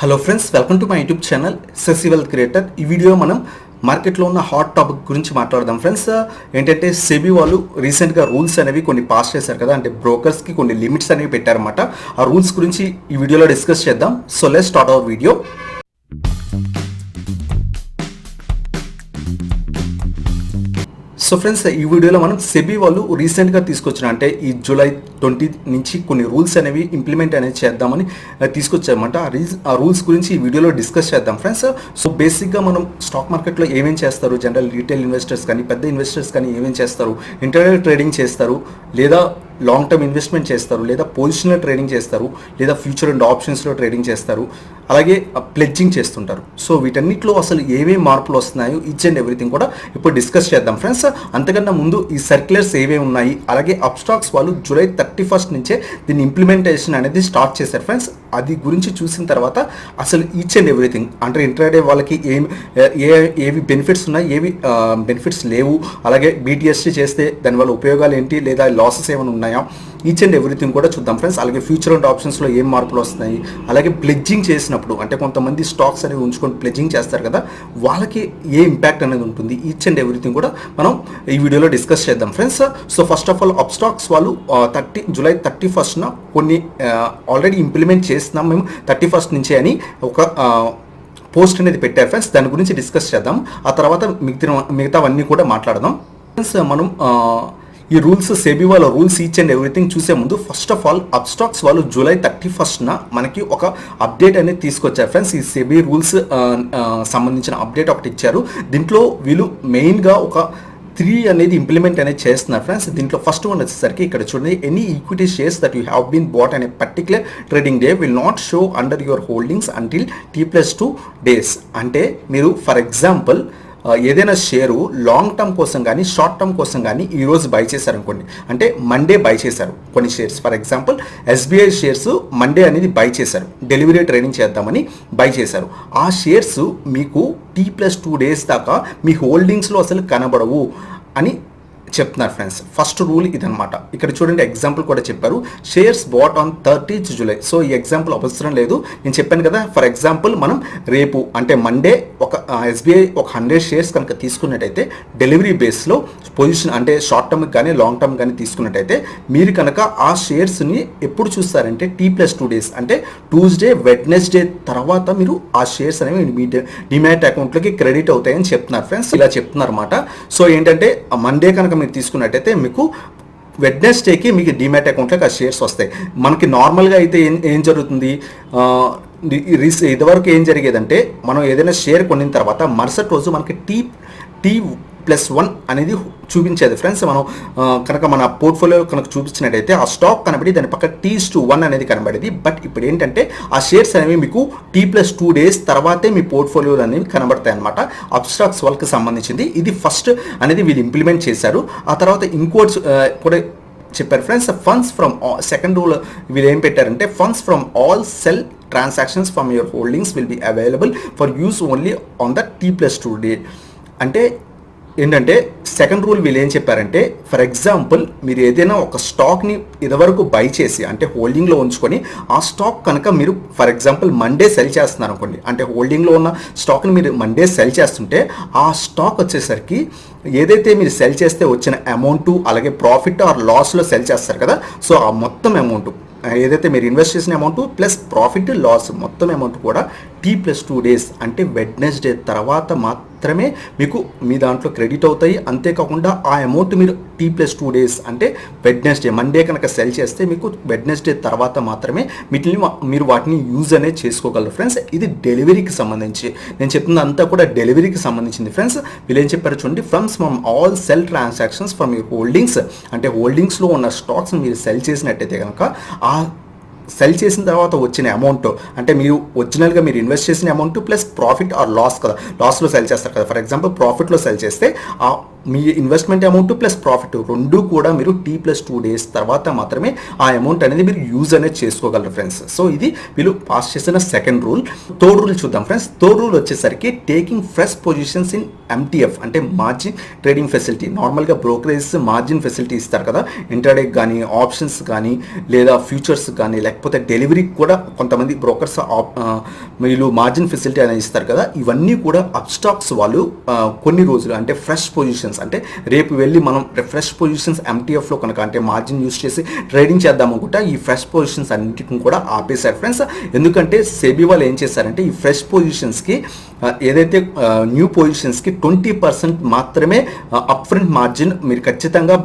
Hello friends, welcome to my YouTube channel Shashi wealth creator. ఈ video మనం మార్కెట్లో ఉన్న హాట్ టాపిక్ గురించి మాట్లాడదాం ఫ్రెండ్స్. ఏంటంటే సెబీ వాళ్ళు రీసెంట్గా రూల్స్ అనేవి కొన్ని పాస్ చేశారు కదా, అంటే బ్రోకర్స్కి కొన్ని లిమిట్స్ అనేవి పెట్టారన్నమాట. ఆ రూల్స్ గురించి ఈ వీడియోలో డిస్కస్ చేద్దాం. So let's start our video. So friends, ఈ వీడియోలో మనం సెబీ వాళ్ళు రీసెంట్గా తీసుకొచ్చిన, అంటే ఈ జూలై 20 నుంచి కొన్ని రూల్స్ అనేవి ఇంప్లిమెంట్ అనేది చేద్దామని తీసుకొచ్చారన్నమాట. ఆ రూల్స్ గురించి ఈ వీడియోలో డిస్కస్ చేద్దాం ఫ్రెండ్స్. సో బేసిక్గా మనం స్టాక్ మార్కెట్లో ఏమేం చేస్తారు, జనరల్ రీటైల్ ఇన్వెస్టర్స్ కానీ పెద్ద ఇన్వెస్టర్స్ కానీ ఏమేం చేస్తారు, ఇంటర్డే ట్రేడింగ్ చేస్తారు, లేదా లాంగ్ టర్మ్ ఇన్వెస్ట్మెంట్ చేస్తారు, లేదా పొజిషనల్ ట్రేడింగ్ చేస్తారు, లేదా ఫ్యూచర్ అండ్ ఆప్షన్స్లో ట్రేడింగ్ చేస్తారు, అలాగే ప్లెడ్జింగ్ చేస్తుంటారు. సో వీటన్నిటిలో అసలు ఏమేమి మార్పులు వస్తున్నాయో ఈచ్ అండ్ ఎవ్రీథింగ్ కూడా ఇప్పుడు డిస్కస్ చేద్దాం ఫ్రెండ్స్. అంతకన్నా ముందు ఈ సర్క్యులర్స్ ఏమేమి ఉన్నాయి, అలాగే అప్స్టాక్స్ వాళ్ళు జూలై 31 నుంచే దీన్ని ఇంప్లిమెంటేషన్ అనేది స్టార్ట్ చేశారు ఫ్రెండ్స్. అది గురించి చూసిన తర్వాత అసలు ఈచ్ అండ్ ఎవ్రీథింగ్, అంటే ఇంట్రాడే వాళ్ళకి ఏవి బెనిఫిట్స్ ఉన్నాయి, ఏవి బెనిఫిట్స్ లేవు, అలాగే బీటీఎస్టీ చేస్తే దానివల్ల ఉపయోగాలు ఏంటి, లేదా లాసెస్ ఏమైనా ఉన్నాయా, ఈచ్ అండ్ ఎవ్రీథింగ్ కూడా చూద్దాం ఫ్రెండ్స్. అలాగే ఫ్యూచర్ అండ్ ఆప్షన్స్లో ఏం మార్పులు వస్తున్నాయి, అలాగే ప్లెడ్జింగ్ చేసినప్పుడు, అంటే కొంతమంది స్టాక్స్ అనేవి ఉంచుకొని ప్లెడ్జింగ్ చేస్తారు కదా, వాళ్ళకి ఏ ఇంపాక్ట్ అనేది ఉంటుంది, ఈచ్ అండ్ ఎవ్రీథింగ్ కూడా మనం ఈ వీడియోలో డిస్కస్ చేద్దాం friends. So first of all Upstox వాళ్ళు జూలై 31న కొన్ని ఆల్రెడీ ఇంప్లిమెంట్ చేస్తున్నాం మేము 31 నుంచే అని ఒక పోస్ట్ అనేది పెట్టారు ఫ్రెండ్స్. దాని గురించి డిస్కస్ చేద్దాం. ఆ తర్వాత మిగతావన్నీ కూడా మాట్లాడదాం ఫ్రెండ్స్. మనం ఈ రూల్స్, సెబీ వాళ్ళ రూల్స్ ఈచ్ అండ్ ఎవ్రీథింగ్ చూసే ముందు ఫస్ట్ ఆఫ్ ఆల్ అప్స్టాక్స్ వాళ్ళు జూలై 31న మనకి ఒక అప్డేట్ అనేది తీసుకొచ్చారు ఫ్రెండ్స్. ఈ సెబీ రూల్స్ సంబంధించిన అప్డేట్ ఒకటి ఇచ్చారు. దీంట్లో వీళ్ళు మెయిన్గా ఒక 3 అనేది ఇంప్లిమెంట్ అనేది చేస్తున్నారు ఫ్రెండ్స్. దీంట్లో ఫస్ట్ వన్ వచ్చేసరికి ఇక్కడ చూడండి, any equity shares that you have been bought అనే particular trading day will not show under your holdings until T+2 days. అంటే మీరు ఫర్ ఎగ్జాంపుల్ ఏదైనా షేరు లాంగ్ టర్మ్ కోసం కానీ షార్ట్ టర్మ్ కోసం కానీ ఈరోజు బై చేశారు అనుకోండి, అంటే మండే బై చేశారు కొన్ని shares, for example SBI shares Monday అనేది బై చేశారు, డెలివరీ ట్రేడింగ్ చేద్దామని బై చేశారు. ఆ షేర్స్ మీకు T+2 days దాకా మీ హోల్డింగ్స్లో అసలు కనబడవు అని చెప్తున్నారు ఫ్రెండ్స్. ఫస్ట్ రూల్ ఇదనమాట. ఇక్కడ చూడండి ఎగ్జాంపుల్ కూడా చెప్పారు, shares bought on 30th July. So ఈ ఎగ్జాంపుల్ అవసరం లేదు, నేను చెప్పాను కదా. ఫర్ ఎగ్జాంపుల్ మనం రేపు అంటే మండే ఒక SBI ఒక 100 షేర్స్ కనుక తీసుకున్నట్టయితే డెలివరీ బేస్లో పొజిషన్, అంటే షార్ట్ టర్మ్ కానీ లాంగ్ టర్మ్ కానీ తీసుకున్నట్టయితే మీరు కనుక ఆ షేర్స్ని ఎప్పుడు చూస్తారంటే T+2 days, అంటే ట్యూస్డే వెడ్నెస్డే తర్వాత మీరు ఆ షేర్స్ అనేవి మీ డిమాట్ అకౌంట్లోకి క్రెడిట్ అవుతాయని చెప్తున్నారు ఫ్రెండ్స్. ఇలా చెప్తున్నారు అన్నమాట. సో ఏంటంటే మండే కనుక మీరు తీసుకున్నట్టయితే మీకు వెడ్నెస్డేకి మీకు డిమాట్ అకౌంట్లోకి ఆ షేర్స్ వస్తాయి. మనకి నార్మల్గా అయితే ఏం జరుగుతుంది, ఇదివరకు ఏం జరిగేదంటే మనం ఏదైనా షేర్ కొనిన తర్వాత మరుసటి రోజు మనకి T+1 అనేది చూపించేది ఫ్రెండ్స్. మనం కనుక మన పోర్ట్ఫోలియో కనుక చూపించినట్టయితే ఆ స్టాక్ కనబడి దాని పక్క T+1 అనేది కనబడేది. బట్ ఇప్పుడు ఏంటంటే ఆ షేర్స్ అనేవి మీకు T+2 days తర్వాతే మీ పోర్ట్ఫోలియోలు అనేవి కనబడతాయి అనమాట. అప్స్టాక్స్ వాళ్ళకి సంబంధించింది ఇది ఫస్ట్ అనేది వీళ్ళు ఇంప్లిమెంట్ చేశారు. ఆ తర్వాత ఇంకోటి కూడా చెప్పారు friends, funds from second rule వీళ్ళు ఏం పెట్టారంటే, funds from all sell transactions from your holdings will be available for use only on the T+2 day. అంటే ఏంటంటే సెకండ్ రూల్ వీళ్ళు ఏం చెప్పారంటే, ఫర్ ఎగ్జాంపుల్ మీరు ఏదైనా ఒక స్టాక్ని ఇదివరకు బై చేసి అంటే హోల్డింగ్లో ఉంచుకొని ఆ స్టాక్ కనుక మీరు ఫర్ ఎగ్జాంపుల్ మండే సెల్ చేస్తున్నారు అనుకోండి, అంటే హోల్డింగ్లో ఉన్న స్టాక్ని మీరు మండే సెల్ చేస్తుంటే ఆ స్టాక్ వచ్చేసరికి ఏదైతే మీరు సెల్ చేస్తే వచ్చిన అమౌంట్, అలాగే ప్రాఫిట్ ఆర్ లాస్లో సెల్ చేస్తారు కదా, సో ఆ మొత్తం అమౌంట్ ఏదైతే మీరు ఇన్వెస్ట్ చేసిన అమౌంట్ ప్లస్ ప్రాఫిట్ లాస్ మొత్తం అమౌంట్ కూడా T+2 days అంటే వెడ్నెస్డే తర్వాత మాత్రమే మీకు మీ దాంట్లో క్రెడిట్ అవుతాయి. అంతేకాకుండా ఆ అమౌంట్ మీరు T+2 days అంటే వెడ్నెస్డే మండే కనుక సెల్ చేస్తే మీకు వెడ్నెస్డే తర్వాత మాత్రమే మీరు వాటిని యూజ్ అనేది చేసుకోగలరు ఫ్రెండ్స్. ఇది డెలివరీకి సంబంధించి నేను చెప్తుంది అంతా కూడా డెలివరీకి సంబంధించింది ఫ్రెండ్స్. వీళ్ళు ఏం చెప్పారు చూడండి, froms from all sell transactions from your holdings, అంటే హోల్డింగ్స్లో ఉన్న స్టాక్స్ మీరు సెల్ చేసినట్టయితే కనుక ఆ సెల్ చేసిన తర్వాత వచ్చిన అమౌంట్, అంటే మీరు ఒరిజినల్గా మీరు ఇన్వెస్ట్ చేసిన amount plus profit or loss కదా, లాస్లో సెల్ చేస్తారు కదా, ఫర్ ఎగ్జాంపుల్ ప్రాఫిట్లో సెల్ చేస్తే ఆ మీ ఇన్వెస్ట్మెంట్ అమౌంట్ ప్లస్ ప్రాఫిట్ రెండు కూడా మీరు T+2 డేస్ తర్వాత మాత్రమే ఆ అమౌంట్ అనేది మీరు యూజ్ అనేది చేసుకోగలరు ఫ్రెండ్స్. సో ఇది వీళ్ళు పాస్ చేసిన సెకండ్ రూల్. థర్డ్ రూల్ చూద్దాం ఫ్రెండ్స్. థర్డ్ రూల్ వచ్చేసరికి taking fresh positions in MTF అంటే మార్జిన్ ట్రేడింగ్ ఫెసిలిటీ. నార్మల్గా బ్రోకరేజ్ మార్జిన్ ఫెసిలిటీ ఇస్తారు కదా, ఇంటర్డే కానీ ఆప్షన్స్ కానీ లేదా ఫ్యూచర్స్ కానీ లేకపోతే డెలివరీకి కూడా కొంతమంది బ్రోకర్స్ వీళ్ళు మార్జిన్ ఫెసిలిటీ అనేది ఇస్తారు కదా. ఇవన్నీ కూడా అప్స్టాక్స్ వాళ్ళు కొన్ని రోజులు అంటే ఫ్రెష్ పొజిషన్స్ అంటే రేపు వెళ్ళి మనం ఫ్రెష్ పొజిషన్స్ MTFలో కనుక అంటే మార్జిన్ యూస్ చేసి ట్రేడింగ్ చేద్దాం అనుకుంటా ఈ ఫ్రెష్ పొజిషన్స్ అన్నిటిని కూడా ఆపేశారు ఫ్రెండ్స్. ఎందుకంటే సెబీ వాళ్ళు ఏం చేశారంటే ఈ ఫ్రెష్ పొజిషన్స్కి ఏదైతే న్యూ పొజిషన్స్కి 20% మాత్రమే అప్ ఫ్రంట్ మార్జిన్ మీరు ఖచ్చితంగా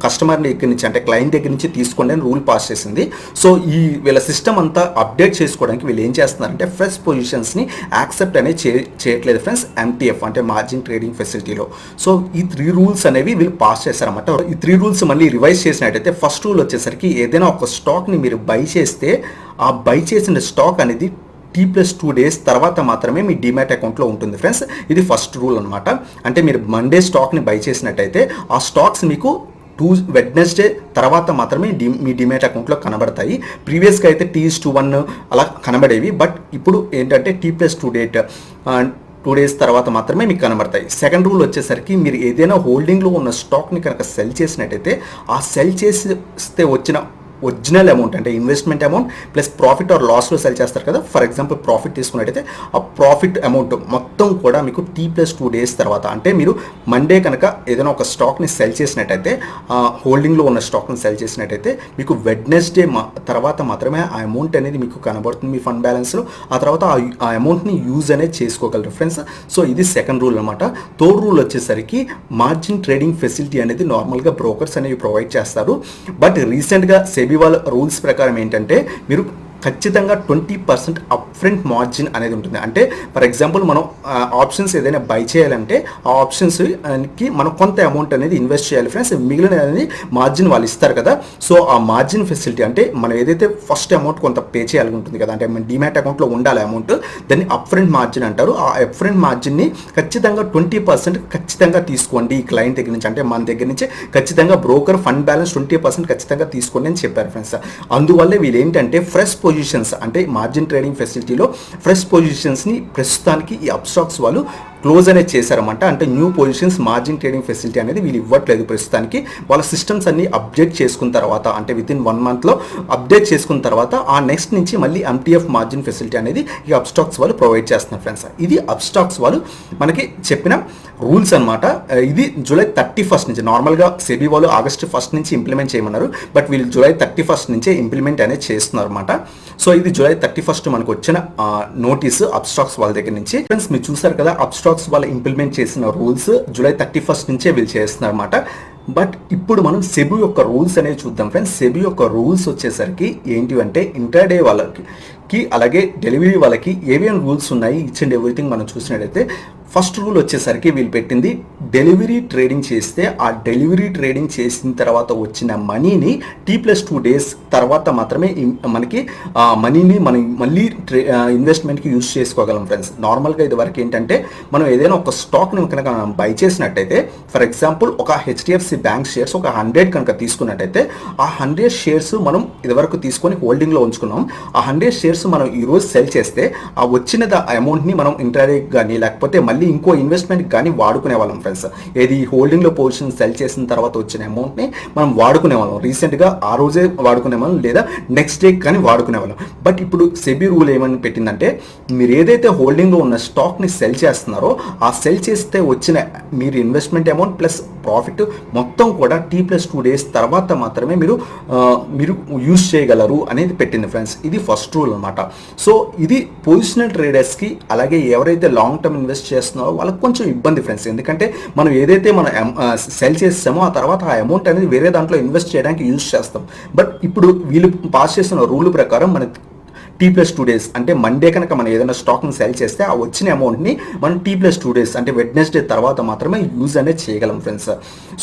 కస్టమర్ దగ్గర నుంచి అంటే క్లయింట్ దగ్గర నుంచి తీసుకోండి అని రూల్ పాస్ చేసింది. సో ఈ వీళ్ళ సిస్టమ్ అంతా అప్డేట్ చేసుకోవడానికి వీళ్ళు ఏం చేస్తున్నారంటే ఫ్రెష్ పొజిషన్స్ని యాక్సెప్ట్ అనేది చేయట్లేదు ఫ్రెండ్స్ MTF అంటే మార్జిన్ ట్రేడింగ్ ఫెసిలిటీలో. సో ఈ 3 రూల్స్ అనేవి వీళ్ళు పాస్ చేశారన్నమాట. ఈ 3 రూల్స్ మళ్ళీ రివైజ్ చేసినట్టయితే ఫస్ట్ రూల్ వచ్చేసరికి ఏదైనా ఒక స్టాక్ని మీరు బై చేస్తే ఆ బై చేసిన స్టాక్ అనేది T+2 డేస్ తర్వాత మాత్రమే మీ డిమాట్ అకౌంట్లో ఉంటుంది ఫ్రెండ్స్. ఇది ఫస్ట్ రూల్ అనమాట. అంటే మీరు మండే స్టాక్ని బై చేసినట్టయితే ఆ స్టాక్స్ మీకు వెడ్నెస్డే తర్వాత మాత్రమే మీ డిమాట్ అకౌంట్లో కనబడతాయి. ప్రీవియస్గా అయితే T+1 అలా కనబడేవి. బట్ ఇప్పుడు ఏంటంటే T+2 డేట్ 2 డేస్ తర్వాత మాత్రమే మీకు కనబడతాయి. సెకండ్ రూల్ వచ్చేసరికి మీరు ఏదైనా హోల్డింగ్లో ఉన్న స్టాక్ని కనుక సెల్ చేసినట్టయితే ఆ సెల్ చేస్తే వచ్చిన ఒరిజినల్ అమౌంట్ అంటే investment amount plus profit or లాస్లో సెల్ చేస్తారు కదా. ఫర్ ఎగ్జాంపుల్ ప్రాఫిట్ తీసుకున్నట్టయితే ఆ ప్రాఫిట్ అమౌంట్ మొత్తం కూడా మీకు T+2 డేస్ తర్వాత అంటే మీరు మండే కనుక ఏదైనా ఒక స్టాక్ని సెల్ చేసినట్టయితే హోల్డింగ్లో ఉన్న స్టాక్ని సెల్ చేసినట్టయితే మీకు వెడ్నెస్డే తర్వాత మాత్రమే ఆ అమౌంట్ అనేది మీకు కనబడుతుంది మీ ఫండ్ బ్యాలెన్స్లో. ఆ తర్వాత ఆ అమౌంట్ని యూజ్ అనేది చేసుకోగలరు ఫ్రెండ్స్. సో ఇది సెకండ్ రూల్ అనమాట. థర్డ్ రూల్ వచ్చేసరికి మార్జిన్ ట్రేడింగ్ ఫెసిలిటీ అనేది నార్మల్గా బ్రోకర్స్ అనేవి ప్రొవైడ్ చేస్తారు. బట్ రీసెంట్గా సెబీ వాళ్ళ రూల్స్ ప్రకారం ఏంటంటే మీరు ఖచ్చితంగా 20% అప్ ఫ్రంట్ మార్జిన్ అనేది ఉంటుంది. అంటే ఫర్ ఎగ్జాంపుల్ మనం ఆప్షన్స్ ఏదైనా బై చేయాలంటే ఆ ఆప్షన్స్కి మనం కొంత అమౌంట్ అనేది ఇన్వెస్ట్ చేయాలి ఫ్రెండ్స్. మిగిలిన అనేది మార్జిన్ వాళ్ళు ఇస్తారు కదా. సో ఆ మార్జిన్ ఫెసిలిటీ అంటే మనం ఏదైతే ఫస్ట్ అమౌంట్ కొంత పే చేయాలి ఉంటుంది కదా, అంటే మన డిమాట్ అకౌంట్లో ఉండాలి అమౌంట్, దాన్ని అప్ ఫ్రంట్ మార్జిన్ అంటారు. ఆ అప్ ఫ్రంట్ మార్జిన్ని ఖచ్చితంగా 20% ఖచ్చితంగా తీసుకోండి ఈ క్లయింట్ దగ్గర నుంచి, అంటే మన దగ్గర నుంచి ఖచ్చితంగా బ్రోకర్ ఫండ్ బ్యాలెన్స్ 20% ఖచ్చితంగా తీసుకోండి అని చెప్పారు ఫ్రెండ్స్. అందువల్లే వీళ్ళు ఏంటంటే ఫ్రెష్ పొజిషన్స్ అంటే మార్జిన్ ట్రేడింగ్ ఫెసిలిటీలో ఫ్రెష్ పొజిషన్స్ని ప్రస్తుతానికి ఈ అప్స్టాక్స్ వాళ్ళు క్లోజ్ అనేది చేశారన్నమాట. అంటే new positions margin trading facility అనేది వీళ్ళు ఇవ్వట్లేదు ప్రస్తుతానికి. వాళ్ళ సిస్టమ్స్ అన్ని అప్డేట్ చేసుకున్న తర్వాత అంటే వితిన్ 1 మంత్లో అప్డేట్ చేసుకున్న తర్వాత ఆ నెక్స్ట్ నుంచి మళ్ళీ MTF మార్జిన్ ఫెసిలిటీ అనేది ఈ అప్స్టాక్స్ వాళ్ళు ప్రొవైడ్ చేస్తున్నారు ఫ్రెండ్స్. ఇది అప్స్టాక్స్ వాళ్ళు మనకి చెప్పిన రూల్స్ అనమాట. ఇది జూలై 31 నుంచి, నార్మల్గా సెబీ వాళ్ళు ఆగస్టు 1 నుంచి ఇంప్లిమెంట్ చేయమన్నారు. బట్ వీళ్ళు జూలై 31 నుంచే ఇంప్లిమెంట్ అనేది చేస్తున్నారు అనమాట. సో ఇది జూలై 31 మనకు వచ్చిన నోటీసు అప్స్టాక్స్ వాళ్ళ దగ్గర నుంచి. ఫ్రెండ్స్ మీరు చూసారు కదా అప్స్టాక్స్ వాళ్ళు ఇంప్లిమెంట్ చేసిన రూల్స్ జూలై 31 నుంచే వీళ్ళు చేస్తున్నారు అనమాట. బట్ ఇప్పుడు మనం సెబీ యొక్క రూల్స్ అనేవి చూద్దాం ఫ్రెండ్స్. సెబీ యొక్క రూల్స్ వచ్చేసరికి ఏంటి అంటే ఇంటర్డే వాళ్ళకి అలాగే డెలివరీ వాళ్ళకి ఏమేమి రూల్స్ ఉన్నాయి ఈచ్ అండ్ ఎవ్రీథింగ్ మనం చూసినట్టయితే ఫస్ట్ రూల్ వచ్చేసరికి వీళ్ళు పెట్టింది డెలివరీ ట్రేడింగ్ చేస్తే ఆ డెలివరీ ట్రేడింగ్ చేసిన తర్వాత వచ్చిన మనీని T+2 డేస్ తర్వాత మాత్రమే మనకి మనీని మనం మళ్ళీ ఇన్వెస్ట్మెంట్కి యూజ్ చేసుకోగలం ఫ్రెండ్స్. నార్మల్గా ఇది వరకు ఏంటంటే మనం ఏదైనా ఒక స్టాక్ని కనుక బై చేసినట్టయితే ఫర్ ఎగ్జాంపుల్ ఒక HDFC బ్యాంక్ షేర్స్ ఒక 100 కనుక తీసుకున్నట్టయితే ఆ 100 షేర్స్ మనం ఇదివరకు తీసుకొని హోల్డింగ్లో ఉంచుకున్నాం. ఆ 100 షేర్స్ మనం ఈరోజు సెల్ చేస్తే ఆ వచ్చిన అమౌంట్ని మనం ఇంటర్డే కానీ లేకపోతే మళ్ళీ ఇంకో ఇన్వెస్ట్మెంట్ కానీ వాడుకునే వాళ్ళం ఫ్రెండ్స్. ఏది హోల్డింగ్లో పొజిషన్ సెల్ చేసిన తర్వాత వచ్చిన అమౌంట్ని మనం వాడుకునే వాళ్ళం. రీసెంట్గా ఆ రోజే వాడుకునే వాళ్ళం లేదా నెక్స్ట్ డే కానీ వాడుకునే వాళ్ళం. బట్ ఇప్పుడు సెబీ రూల్ ఏమని పెట్టిందంటే మీరు ఏదైతే హోల్డింగ్లో ఉన్న స్టాక్ని సెల్ చేస్తున్నారో ఆ సెల్ చేస్తే వచ్చిన మీరు ఇన్వెస్ట్మెంట్ అమౌంట్ ప్లస్ ప్రాఫిట్ మొత్తం కూడా T+2 డేస్ తర్వాత మాత్రమే మీరు యూజ్ చేయగలరు అనేది పెట్టింది ఫ్రెండ్స్. ఇది ఫస్ట్ రూల్ అనమాట. సో ఇది పొజిషనల్ ట్రేడర్స్కి అలాగే ఎవరైతే లాంగ్ టర్మ్ ఇన్వెస్ట్ చేస్తున్నారో వాళ్ళకి కొంచెం ఇబ్బంది ఫ్రెండ్స్. ఎందుకంటే మనం ఏదైతే మనం సెల్ చేస్తామో ఆ తర్వాత ఆ అమౌంట్ అనేది వేరే దాంట్లో ఇన్వెస్ట్ చేయడానికి యూజ్ చేస్తాం. బట్ ఇప్పుడు వీళ్ళు పాస్ చేసిన రూల్ ప్రకారం మన T+2 days అంటే మండే కనుక మనం ఏదైనా స్టాక్ని సెల్ చేస్తే ఆ వచ్చిన అమౌంట్ని మనం T+2 days అంటే వెడ్నెస్డే తర్వాత మాత్రమే యూజ్ అనేది చేయగలం ఫ్రెండ్స్.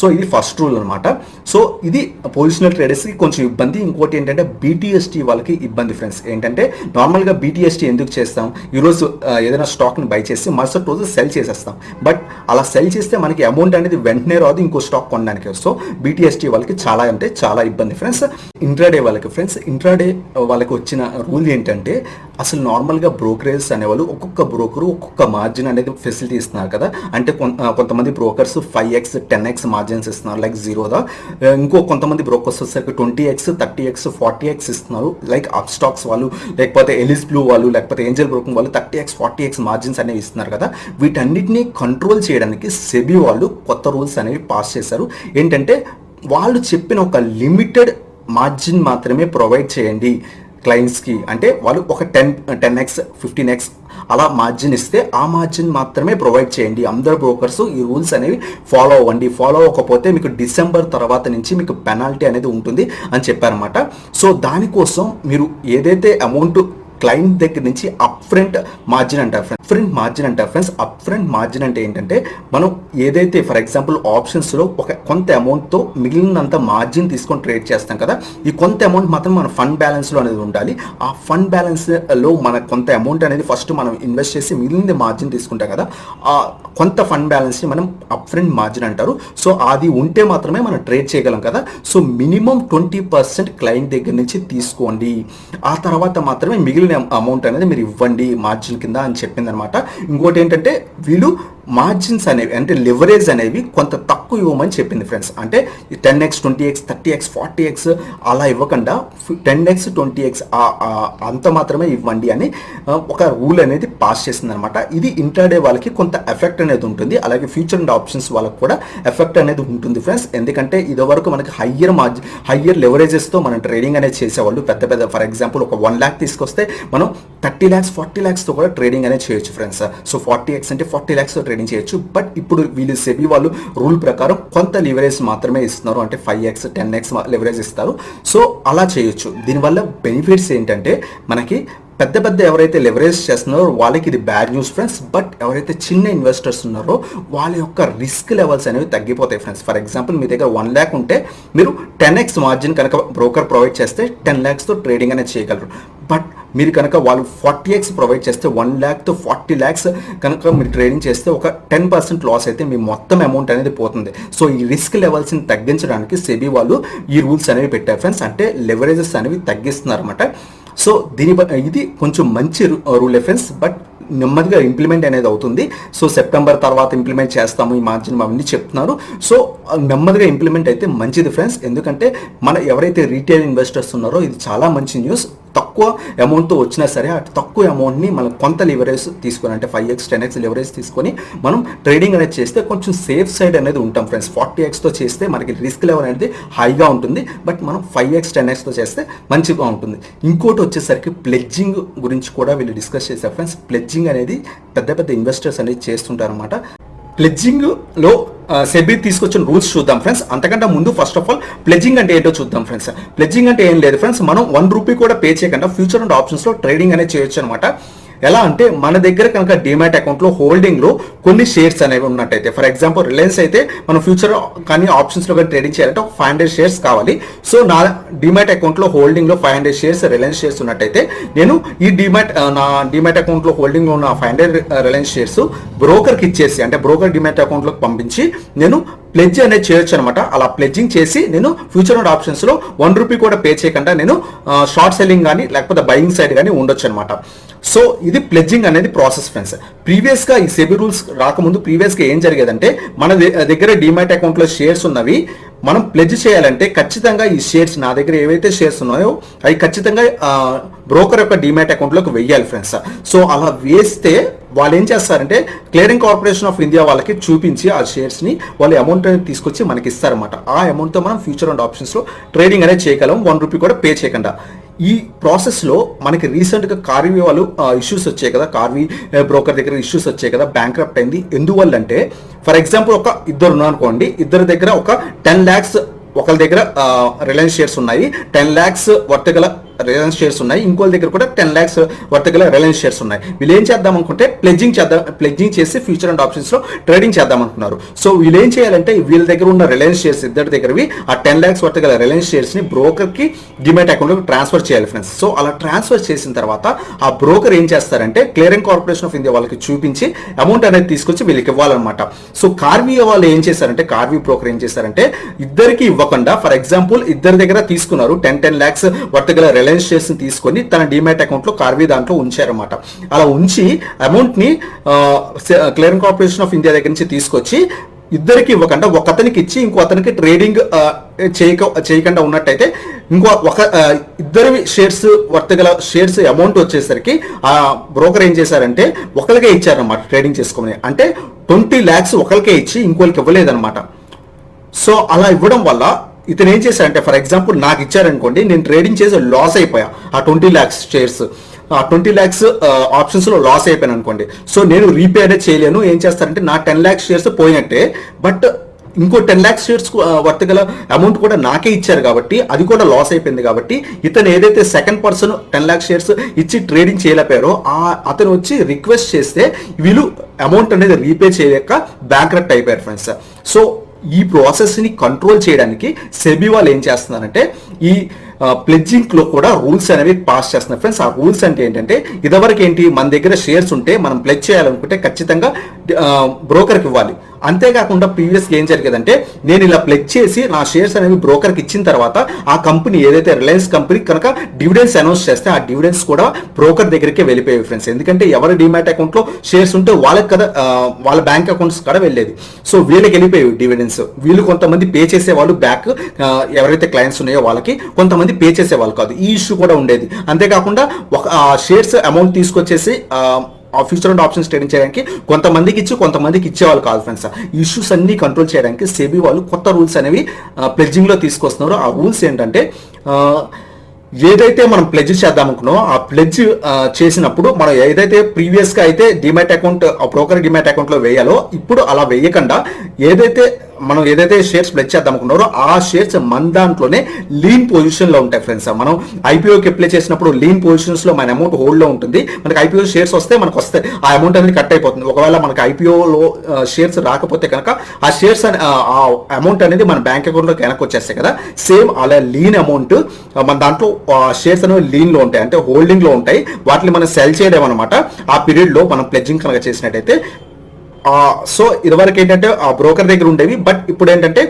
సో ఇది ఫస్ట్ రూల్ అనమాట. సో ఇది పొజిషనల్ ట్రేడర్స్కి కొంచెం ఇబ్బంది. ఇంకోటి ఏంటంటే BTST వాళ్ళకి ఇబ్బంది ఫ్రెండ్స్. ఏంటంటే నార్మల్గా BTST ఎందుకు చేస్తాం, ఈరోజు ఏదైనా స్టాక్ని బై చేసి మరుసటి రోజు సెల్ చేసేస్తాం. బట్ అలా సెల్ చేస్తే మనకి అమౌంట్ అనేది వెంటనే రాదు ఇంకో స్టాక్ కొనడానికి. సో BTST వాళ్ళకి చాలా అంటే చాలా ఇబ్బంది ఫ్రెండ్స్. ఇంట్రాడే వాళ్ళకి ఫ్రెండ్స్, ఇంట్రాడే వాళ్ళకి వచ్చిన రూల్ ఏంటంటే అసలు నార్మల్గా బ్రోకరేజ్ అనేవాళ్ళు ఒక్కొక్క బ్రోకరు ఒక్కొక్క మార్జిన్ అనేది ఫెసిలిటీ ఇస్తున్నారు కదా. అంటే కొంతమంది బ్రోకర్స్ 5x 10x మార్జిన్స్ ఇస్తున్నారు లైక్ జీరోదా. ఇంకో కొంతమంది బ్రోకర్స్ వచ్చేసరికి 20x 30x 40x ఇస్తున్నారు లైక్ అప్ స్టాక్స్ వాళ్ళు, లేకపోతే ఎలిస్ బ్లూ వాళ్ళు, లేకపోతే ఏంజల్ బ్రోకింగ్ వాళ్ళు 30x 40x మార్జిన్స్ అనేవి ఇస్తున్నారు కదా. వీటన్నిటిని కంట్రోల్ చేయడానికి సెబీ వాళ్ళు కొత్త రూల్స్ అనేవి పాస్ చేశారు. ఏంటంటే వాళ్ళు చెప్పిన ఒక లిమిటెడ్ మార్జిన్ మాత్రమే ప్రొవైడ్ చేయండి క్లయింట్స్కి. అంటే వాళ్ళు ఒక 10x 15x అలా మార్జిన్ ఇస్తే ఆ మార్జిన్ మాత్రమే ప్రొవైడ్ చేయండి. అందరు బ్రోకర్స్ ఈ రూల్స్ అనేవి ఫాలో అవ్వండి. ఫాలో అవ్వకపోతే మీకు డిసెంబర్ తర్వాత నుంచి మీకు పెనాల్టీ అనేది ఉంటుంది అని చెప్పారన్నమాట. సో దానికోసం మీరు ఏదైతే అమౌంట్ క్లయింట్ దగ్గర నుంచి అప్ ఫ్రంట్ మార్జిన్ అంటారు ఫ్రెండ్స్. అప్ ఫ్రంట్ మార్జిన్ అంటే ఏంటంటే మనం ఏదైతే ఫర్ ఎగ్జాంపుల్ ఆప్షన్స్లో ఒక కొంత అమౌంట్తో మిగిలినంత మార్జిన్ తీసుకొని ట్రేడ్ చేస్తాం కదా, ఈ కొంత అమౌంట్ మాత్రం మన ఫండ్ బ్యాలెన్స్లో అనేది ఉండాలి. ఆ ఫండ్ బ్యాలెన్స్లో మన కొంత అమౌంట్ అనేది ఫస్ట్ మనం ఇన్వెస్ట్ చేసి మిగిలిన మార్జిన్ తీసుకుంటాం కదా, ఆ కొంత ఫండ్ బ్యాలెన్స్ని మనం అప్ ఫ్రంట్ మార్జిన్ అంటారు. సో అది ఉంటే మాత్రమే మనం ట్రేడ్ చేయగలం కదా. సో మినిమం 20% క్లయింట్ దగ్గర నుంచి తీసుకోండి, ఆ తర్వాత మాత్రమే మిగిలిన అమౌంట్ అనేది మీరు ఇవ్వండి మార్జిన్ కింద అని చెప్పింది అనమాట. ఇంకోటి ఏంటంటే వీళ్ళు మార్జిన్స్ అనేవి అంటే లివరేజ్ అనేవి కొంత తక్కువ ఇవ్వమని చెప్పింది ఫ్రెండ్స్. అంటే 10x 20x 30x 40x అలా ఇవ్వకుండా 10x 20x అంత మాత్రమే ఇవ్వండి అని ఒక రూల్ అనేది పాస్ చేసింది అనమాట. ఇది ఇంట్రాడే వాళ్ళకి కొంత ఎఫెక్ట్ అనేది ఉంటుంది, అలాగే ఫ్యూచర్ అండ్ ఆప్షన్స్ వాళ్ళకి కూడా ఎఫెక్ట్ అనేది ఉంటుంది ఫ్రెండ్స్. ఎందుకంటే ఇదివరకు మనకి హయ్యర్ లెవరేజెస్తో మనం ట్రేడింగ్ అనేది చేసేవాళ్ళు. పెద్ద ఫర్ ఎగ్జాంపుల్ ఒక 1 lakh తీసుకొస్తే మనం 30 lakhs 40 lakhsతో కూడా ట్రేడింగ్ అనేది చేయొచ్చు ఫ్రెండ్స్. సో 40x అంటే 40 lakhs ట్రేడింగ్ చేయొచ్చు. బట్ ఇప్పుడు వీళ్ళు సెబీ వాళ్ళు రూల్ ప్రకారం కొంత లివరేజ్ మాత్రమే ఇస్తున్నారు, అంటే 5x 10x లివరేజ్ ఇస్తారు. సో అలా చేయొచ్చు. దీనివల్ల బెనిఫిట్స్ ఏంటంటే మనకి పెద్ద ఎవరైతే లెవరేజ్ చేస్తున్నారో వాళ్ళకి ఇది బ్యాడ్ న్యూస్ ఫ్రెండ్స్. బట్ ఎవరైతే చిన్న ఇన్వెస్టర్స్ ఉన్నారో వాళ్ళ యొక్క రిస్క్ లెవెల్స్ అనేవి తగ్గిపోతాయి ఫ్రెండ్స్. ఫర్ ఎగ్జాంపుల్ మీ దగ్గర 1 lakh ఉంటే మీరు 10x మార్జిన్ కనుక బ్రోకర్ ప్రొవైడ్ చేస్తే 10 lakhsతో ట్రేడింగ్ అనేది చేయగలరు. బట్ మీరు కనుక వాళ్ళు 40x ప్రొవైడ్ చేస్తే 1 lakh to 40 lakhs కనుక మీరు ట్రేడింగ్ చేస్తే ఒక 10% లాస్ అయితే మీ మొత్తం అమౌంట్ అనేది పోతుంది. సో ఈ రిస్క్ లెవెల్స్ని తగ్గించడానికి సెబీ వాళ్ళు ఈ రూల్స్ అనేవి పెట్టారు ఫ్రెండ్స్. అంటే లెవరేజెస్ అనేవి తగ్గిస్తున్నారు అనమాట. సో ఇది కొంచెం మంచి రూల్ ఫ్రెండ్స్. బట్ నెమ్మదిగా ఇంప్లిమెంట్ అనేది అవుతుంది. సో సెప్టెంబర్ తర్వాత ఇంప్లిమెంట్ చేస్తాము ఈ మార్జిన్ అవన్నీ చెప్తున్నారు. సో నెమ్మదిగా ఇంప్లిమెంట్ అయితే మంచిది ఫ్రెండ్స్. ఎందుకంటే మన ఎవరైతే రీటైల్ ఇన్వెస్టర్స్ ఉన్నారో ఇది చాలా మంచి న్యూస్. తక్కువ అమౌంట్తో వచ్చినా సరే ఆ తక్కువ అమౌంట్ని మనం కొంత లివరేజ్ తీసుకొని అంటే 5x 10x లివరేజ్ తీసుకొని మనం ట్రేడింగ్ అనేది చేస్తే కొంచెం సేఫ్ సైడ్ అనేది ఉంటాం ఫ్రెండ్స్. 40xతో చేస్తే మనకి రిస్క్ లెవెల్ అనేది హైగా ఉంటుంది. బట్ మనం 5x 10xతో చేస్తే మంచిగా ఉంటుంది. ఇంకోటి వచ్చేసరికి ప్లెడ్జింగ్ గురించి కూడా వీళ్ళు డిస్కస్ చేశారు ఫ్రెండ్స్. ప్లెడ్జింగ్ అనేది పెద్ద ఇన్వెస్టర్స్ అనేది చేస్తుంటారు అనమాట. ప్లెడ్జింగ్లో సెబీ తీసుకొచ్చిన రూల్స్ చూద్దాం ఫ్రెండ్స్. అంతకంటే ముందు ఫస్ట్ ఆఫ్ ఆల్ ప్లెడ్జింగ్ అంటే ఏంటో చూద్దాం ఫ్రెండ్స్. ప్లెడ్జింగ్ అంటే ఏం లేదు ఫ్రెండ్స్, మనం 1 రూపీ కూడా పే చేయకుండా ఫ్యూచర్ అండ్ ఆప్షన్స్లో ట్రేడింగ్ అనేది చేయొచ్చు అనమాట. ఎలా అంటే మన దగ్గర కనుక డిమాట్ అకౌంట్లో హోల్డింగ్లో కొన్ని షేర్స్ అనేవి ఉన్నట్టయితే, ఫర్ ఎగ్జాంపుల్ రిలయన్స్ అయితే మనం ఫ్యూచర్ కానీ ఆప్షన్స్లో కానీ ట్రేడింగ్ చేయాలంటే ఒక 500 shares కావాలి. సో నా డిమాట్ అకౌంట్లో హోల్డింగ్లో 500 shares రిలయన్స్ షేర్స్ ఉన్నట్టయితే నేను ఈ నా డిమాట్ అకౌంట్లో హోల్డింగ్లో ఉన్న 500 రిలయన్స్ షేర్స్ బ్రోకర్కి ఇచ్చేసి అంటే బ్రోకర్ డిమాట్ అకౌంట్లోకి పంపించి నేను ప్లెడ్జ్ అనేది చేయొచ్చు అనమాట. అలా ప్లెడ్జింగ్ చేసి నేను ఫ్యూచర్ అండ్ ఆప్షన్స్లో 1 రూపీ కూడా పే చేయకుండా నేను షార్ట్ సెల్లింగ్ కానీ లేకపోతే బయింగ్ సైడ్ కానీ ఉండొచ్చు అనమాట. సో ఇది ప్లెడ్జింగ్ అనేది ప్రాసెస్ ఫ్రెండ్స్. ప్రీవియస్గా ఈ సెబీ రూల్స్ రాకముందు ప్రీవియస్గా ఏం జరిగేదంటే మన దగ్గర డిమాట్ అకౌంట్లో షేర్స్ ఉన్నవి మనం ప్లెడ్జ్ చేయాలంటే ఖచ్చితంగా ఈ షేర్స్ నా దగ్గర ఏవైతే షేర్స్ ఉన్నాయో అవి ఖచ్చితంగా బ్రోకర్ యొక్క డిమాట్ అకౌంట్లోకి వెయ్యాలి ఫ్రెండ్స్. సో అలా వేస్తే వాళ్ళు ఏం చేస్తారంటే క్లియరింగ్ కార్పొరేషన్ ఆఫ్ ఇండియా వాళ్ళకి చూపించి ఆ షేర్స్ని వాళ్ళు అమౌంట్ అనేది తీసుకొచ్చి మనకి ఇస్తారన్నమాట. ఆ అమౌంట్తో మనం ఫ్యూచర్ అండ్ ఆప్షన్స్లో ట్రేడింగ్ అనేది చేయగలం 1 రూపీ కూడా పే చేయకుండా. ఈ ప్రాసెస్లో మనకి రీసెంట్గా కార్వీ వాళ్ళు ఇష్యూస్ వచ్చాయి కదా, కార్వీ బ్రోకర్ దగ్గర ఇష్యూస్ వచ్చాయి కదా, బ్యాంక్రప్ట్ అయింది. ఎందువల్ల అంటే ఫర్ ఎగ్జాంపుల్ ఒక ఇద్దరు ఉన్నారనుకోండి, ఇద్దరి దగ్గర ఒక 10 lakhs ఒకరి దగ్గర రిలయన్స్ షేర్స్ ఉన్నాయి, 10 lakhs వర్త్ గల రిలయన్స్ షేర్స్ ఉన్నాయి, ఇంకోళ్ళ దగ్గర కూడా 10 lakhs వర్త్ గల రిలయన్స్ షేర్స్ ఉన్నాయి. వీళ్ళు ఏం చేద్దాం అనుకుంటే ప్లెడ్జింగ్ చేసి ఫ్యూచర్ అండ్ ఆప్షన్స్ లో ట్రేడింగ్ చేద్దాం అనుకున్నారు. సో వీళ్ళు ఏం చేయాలంటే వీళ్ళ దగ్గర ఉన్న రిలయన్స్ షేర్స్ ఇద్దరి దగ్గరవి ఆ 10 lakhs వర్త్ గల రిలయన్స్ షేర్స్ ని బ్రోకర్ కి డిమాట్ అకౌంట్ లో ట్రాన్స్ఫర్ చేయాలి ఫ్రెండ్స్. సో అలా ట్రాన్స్ఫర్ చేసిన తర్వాత ఆ బ్రోకర్ ఏం చేస్తారంటే క్లియరింగ్ కార్పొరేషన్ ఆఫ్ ఇండియా వాళ్ళకి చూపించి అమౌంట్ అనేది తీసుకొచ్చి వీళ్ళకి ఇవ్వాలన్నమాట. సో కార్వీ వాళ్ళు ఏం చేశారంటే, కార్వీ బ్రోకర్ ఏం చేశారంటే ఇద్దరికి ఇవ్వకుండా, ఫర్ ఎగ్జాంపుల్ ఇద్దరి దగ్గర తీసుకున్నారు 10 lakhs వర్త్ గల రిలయన్స్ షేర్స్ ని తీసుకొని తన డిమాట్ అకౌంట్ లో కార్వీ దాంట్లో ఉంచారన్నమాట. అలా ఉంచి అమౌంట్ ని క్లియరింగ్ కార్పొరేషన్ ఆఫ్ ఇండియా దగ్గర నుంచి తీసుకొచ్చి ఇద్దరికి ఇవ్వకుండా ఒక అతనికి ఇచ్చి ఇంకో అతనికి ట్రేడింగ్ చేయకుండా ఉన్నట్టయితే ఇద్దరి షేర్స్ వర్త్ గల షేర్స్ అమౌంట్ వచ్చేసరికి ఆ బ్రోకర్ ఏం చేశారంటే ఒకరికే ఇచ్చారనమాట ట్రేడింగ్ చేసుకోమని. అంటే 20 lakhs ఒకరికే ఇచ్చి ఇంకోరికి ఇవ్వలేదన్నమాట. సో అలా ఇవ్వడం వల్ల ఇతను ఏం చేశారంటే, ఫర్ ఎగ్జాంపుల్ నాకు ఇచ్చారనుకోండి, నేను ట్రేడింగ్ చేసి లాస్ అయిపోయా ఆ 20 lakhs షేర్స్, ఆ 20 lakhs ఆప్షన్స్ లో లాస్ అయిపోయాను అనుకోండి. సో నేను రీపే అనేది చేయలేను. ఏం చేస్తారంటే నా 10 lakhs షేర్స్ పోయినట్టే, బట్ ఇంకో 10 lakhs షేర్స్ వర్త్ గల అమౌంట్ కూడా నాకే ఇచ్చారు కాబట్టి అది కూడా లాస్ అయిపోయింది. కాబట్టి ఇతను ఏదైతే సెకండ్ పర్సన్ 10 lakhs షేర్స్ ఇచ్చి ట్రేడింగ్ చేయలేపారో అతను వచ్చి రిక్వెస్ట్ చేస్తే వీళ్ళు అమౌంట్ అనేది రీపే చేయలేక బ్యాంక్రప్ట్ అయిపోయారు ఫ్రెండ్స్. సో ఈ ప్రాసెస్ని కంట్రోల్ చేయడానికి సెబీ వాళ్ళు ఏం చేస్తున్నారంటే ఈ ప్లెడ్జింగ్ లో కూడా రూల్స్ అనేవి పాస్ చేస్తున్నారు ఫ్రెండ్స్. ఆ రూల్స్ అంటే ఏంటంటే ఇదివరకు ఏంటి, మన దగ్గర షేర్స్ ఉంటే మనం ప్లెడ్జ్ చేయాలనుకుంటే ఖచ్చితంగా బ్రోకర్కి ఇవ్వాలి. అంతేకాకుండా ప్రీవియస్గా ఏం జరిగేదంటే నేను ఇలా ప్లెడ్జ్ చేసి నా షేర్స్ అనేవి బ్రోకర్కి ఇచ్చిన తర్వాత ఆ కంపెనీ ఏదైతే రిలయన్స్ కంపెనీ కనుక డివిడెండ్స్ అనౌన్స్ చేస్తే ఆ డివిడెండ్స్ కూడా బ్రోకర్ దగ్గరికి వెళ్ళిపోయాయి ఫ్రెండ్స్. ఎందుకంటే ఎవరి డిమాట్ అకౌంట్లో షేర్స్ ఉంటే వాళ్ళకి కదా వాళ్ళ బ్యాంక్ అకౌంట్స్ కూడా వెళ్ళేది. సో వీళ్ళకి వెళ్ళిపోయాయి డివిడెండ్స్. వీళ్ళు కొంతమంది పే చేసేవాళ్ళు బ్యాక్, ఎవరైతే క్లయింట్స్ ఉన్నాయో వాళ్ళకి, కొంతమంది పే చేసేవాళ్ళు కాదు. ఈ ఇష్యూ కూడా ఉండేది. అంతేకాకుండా ఒక షేర్స్ అమౌంట్ తీసుకొచ్చేసి ఫ్యూచర్ అండ్ ఆప్షన్స్ ట్రేడింగ్ చేయడానికి కొంతమందికి ఇచ్చి కొంతమందికి ఇచ్చేవాళ్ళు కాదు ఫ్రెండ్స్. ఈ ఇష్యూస్ అన్ని కంట్రోల్ చేయడానికి సెబీ వాళ్ళు కొత్త రూల్స్ అనేవి ప్లెడ్జింగ్ లో తీసుకొస్తున్నారు. ఆ రూల్స్ ఏంటంటే ఏదైతే మనం ప్లెడ్జ్ చేద్దాం అనుకున్నామో ఆ ప్లెడ్జ్ చేసినప్పుడు మనం ఏదైతే ప్రీవియస్గా అయితే డిమాట్ అకౌంట్ బ్రోకర్ డిమాట్ అకౌంట్లో వేయాలో ఇప్పుడు అలా వేయకుండా ఏదైతే షేర్స్ ప్లెడ్జ్ చేద్దాం అనుకున్నారో ఆ షేర్స్ మన దాంట్లోనే లీన్ పొజిషన్లో ఉంటాయి ఫ్రెండ్స్. మనం ఐపీఓకి అప్లై చేసినప్పుడు లీన్ పొజిషన్స్లో మన అమౌంట్ హోల్డ్లో ఉంటుంది. మనకి ఐపీఓ షేర్స్ వస్తే మనకు వస్తాయి, ఆ అమౌంట్ అనేది కట్ అయిపోతుంది. ఒకవేళ మనకి ఐపీఓలో షేర్స్ రాకపోతే కనుక ఆ షేర్స్ ఆ అమౌంట్ అనేది మన బ్యాంక్ అకౌంట్లోకి వెనక్కి వచ్చేస్తాయి కదా. సేమ్ అలా లీన్ అమౌంట్ మన దాంట్లో షేర్స్ అనేవి లీన్లో ఉంటాయి, అంటే హోల్డింగ్లో ఉంటాయి. వాటిని మనం సెల్ చేయలేము అనమాట ఆ పీరియడ్లో మనం ప్లెడ్జింగ్ కనుక చేసినట్టయితే. సో ఇదివరకు ఏంటంటే ఆ బ్రోకర్ దగ్గర ఉండేవి, బట్ ఇప్పుడు ఏంటంటే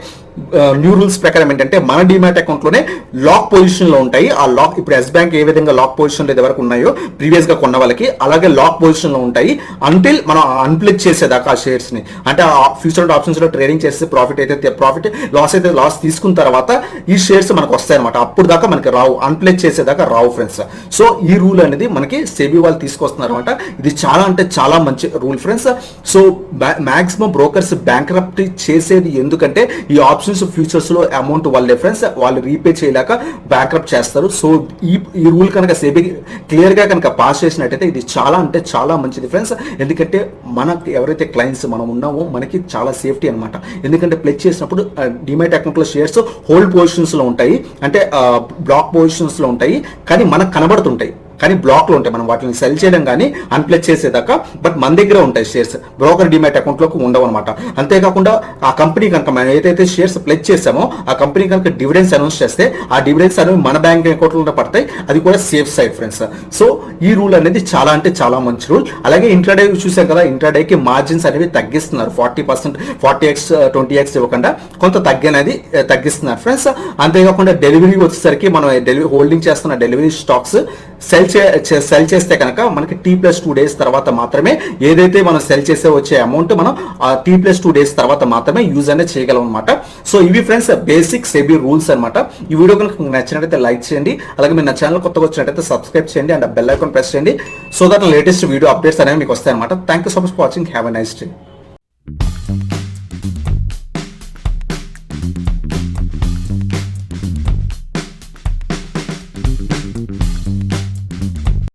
న్యూ రూల్స్ ప్రకారం ఏంటంటే మన డిమాట్ అకౌంట్లోనే లాక్ పొజిషన్లో ఉంటాయి. ఆ లాక్ ఇప్పుడు ఎస్ బ్యాంక్ ఏ విధంగా లాక్ పొజిషన్లో ఇదివరకు ఉన్నాయో ప్రీవియస్గా కొన్న వాళ్ళకి, అలాగే లాక్ పొజిషన్లో ఉంటాయి అంటిల్ మనం అన్ప్లెజ్ చేసేదాకా ఆ షేర్స్ని. అంటే ఆ ఫ్యూచర్ అండ్ ఆప్షన్స్లో ట్రేడింగ్ చేస్తే ప్రాఫిట్ అయితే ప్రాఫిట్, లాస్ అయితే లాస్ తీసుకున్న తర్వాత ఈ షేర్స్ మనకు వస్తాయి అనమాట. అప్పుడు దాకా మనకి రావు, అన్ప్లెజ్ చేసేదాకా రావు ఫ్రెండ్స్. సో ఈ రూల్ అనేది మనకి సెబీ వాళ్ళు తీసుకొస్తున్నారు అనమాట. ఇది చాలా అంటే చాలా మంచి rule friends. So maximum brokers bankrupt చేసేది ఎందుకంటే ఈ ఆప్షన్స్ ఫ్యూచర్స్ లో అమౌంట్ వాళ్ళే ఫ్రెండ్స్, వాళ్ళు రీపే చేయలేక బ్యాంక్రప్ట్ చేస్తారు. సో ఈ రూల్ కనుక సెబీ క్లియర్ గా కనుక పాస్ చేసినట్టయితే ఇది చాలా అంటే చాలా మంచిది ఫ్రెండ్స్. ఎందుకంటే మనకి ఎవరైతే క్లయింట్స్ మనం ఉన్నామో మనకి చాలా సేఫ్టీ అనమాట. ఎందుకంటే ప్లెడ్జ్ చేసినప్పుడు డిమాట్ అకౌంట్ లో షేర్స్ హోల్డ్ పొజిషన్స్ లో ఉంటాయి, అంటే బ్లాక్ పొజిషన్స్ లో ఉంటాయి, కానీ మనకు కనబడుతుంటాయి కానీ బ్లాక్లో ఉంటాయి. మనం వాటిని సెల్ చేయడం కానీ అన్ప్లెజ్ చేసేదాకా, బట్ మన దగ్గర ఉంటాయి షేర్స్, బ్రోకర్ డిమాట్ అకౌంట్లోకి ఉండవు అనమాట. అంతేకాకుండా ఆ కంపెనీ కనుక మనం ఏదైతే షేర్స్ ప్లెడ్జ్ చేసామో ఆ కంపెనీ కనుక డివిడెండ్స్ అనౌన్స్ చేస్తే ఆ డివిడెండ్స్ అనేవి మన బ్యాంక్ అకౌంట్లో పడతాయి. అది కూడా సేఫ్ సైడ్ ఫ్రెండ్స్. సో ఈ రూల్ అనేది చాలా అంటే చాలా మంచి రూల్. అలాగే ఇంట్రాడే చూసాం కదా, ఇంట్రాడేకి మార్జిన్స్ అనేవి తగ్గిస్తున్నారు. 40%, 40x 20x ఇవ్వకుండా కొంత తగ్గిస్తున్నారు ఫ్రెండ్స్. అంతేకాకుండా డెలివరీ వచ్చేసరికి మనం హోల్డింగ్ చేస్తున్న డెలివరీ స్టాక్స్ సెల్ చేస్తే కనుక మనకి T+2 days తర్వాత మాత్రమే ఏదైతే మనం సెల్ చేసే వచ్చే అమౌంట్ మనం T+2 days తర్వాత మాత్రమే యూజ్ అనేది చేయగలం అనమాట. సో ఇవి ఫ్రెండ్స్ బేసిక్ సెబీ రూల్స్ అనమాట. ఈ వీడియో కనుక నచ్చినట్టయితే లైక్ చేయండి, అలాగే మీరు నా ఛానల్ కొత్తగా వచ్చినట్టయితే సబ్స్క్రైబ్ చేయండి అండ్ బెల్ ఐకాన్ ప్రెస్ చేయండి. So that latest video updates అనేవి మీకు వస్తాయి అనమాట. Thank you so much for watching. Have a nice day.